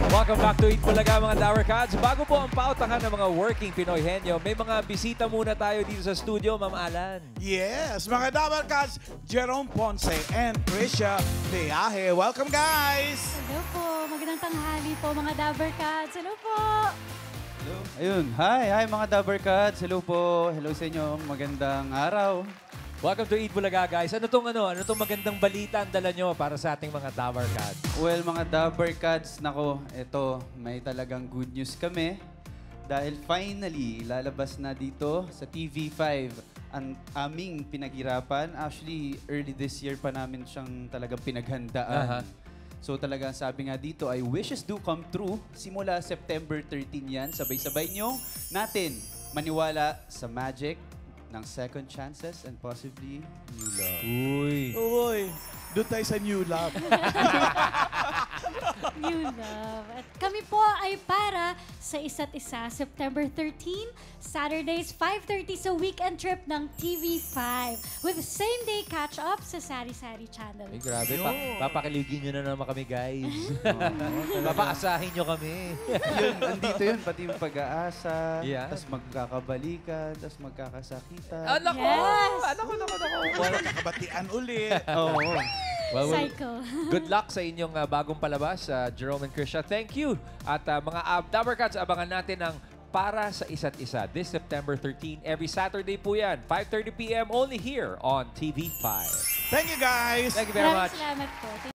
Welcome back to Eat Bulaga mga Dower Cats. Bago po ang pautahan ng mga working Pinoy henyo, may mga bisita muna tayo dito sa studio, Ma'am Alan. Yes, mga Double Cats, Jerome Ponce and Tricia Viaje. Welcome, guys! Hello po, magandang tanghali po mga Dabber Cats. Hello po! Hello. Ayun, hi mga Dabber Cats. Hello po. Hello sa inyo. Magandang araw. Welcome to Eat Bulaga, guys. Ano tong magandang balita ang dala nyo para sa ating mga Dower Cats? Well, mga Dabber Cats, nako, eto, may talagang good news kami. Dahil finally, lalabas na dito sa TV5 ang aming pinaghirapan. Actually, early this year pa namin siyang talagang pinaghandaan. So talagang sabi nga dito ay wishes do come true. Simula September 13 yan, sabay-sabay nyo natin maniwala sa magic ng second chances and possibly new love. Uy. Uy, doon tayo sa new love. New love. At kami po ay para sa isa't isa. September 13, Saturdays, 5:30 sa weekend trip ng TV5 with same-day catch-up sa Sari Sari Channel. Ay, grabe. Papakiligin nyo na naman kami, guys. Papaasahin nyo kami. Yun, andito yun, pati yung pag-aasa, Yeah. tas magkakabalikan, tas magkakasakitan. Anak ko! Yes. Anak ko! Wala kakabatian ulit. Oo. Well, Cycle. good luck sa inyong bagong palabas, Jerome and Krisha. Thank you. At mga Dower Cats, abangan natin ang Para sa Isa't Isa this September 13. Every Saturday po yan, 5:30 p.m. only here on TV5. Thank you, guys! Thank you very Maraming much. salamat po.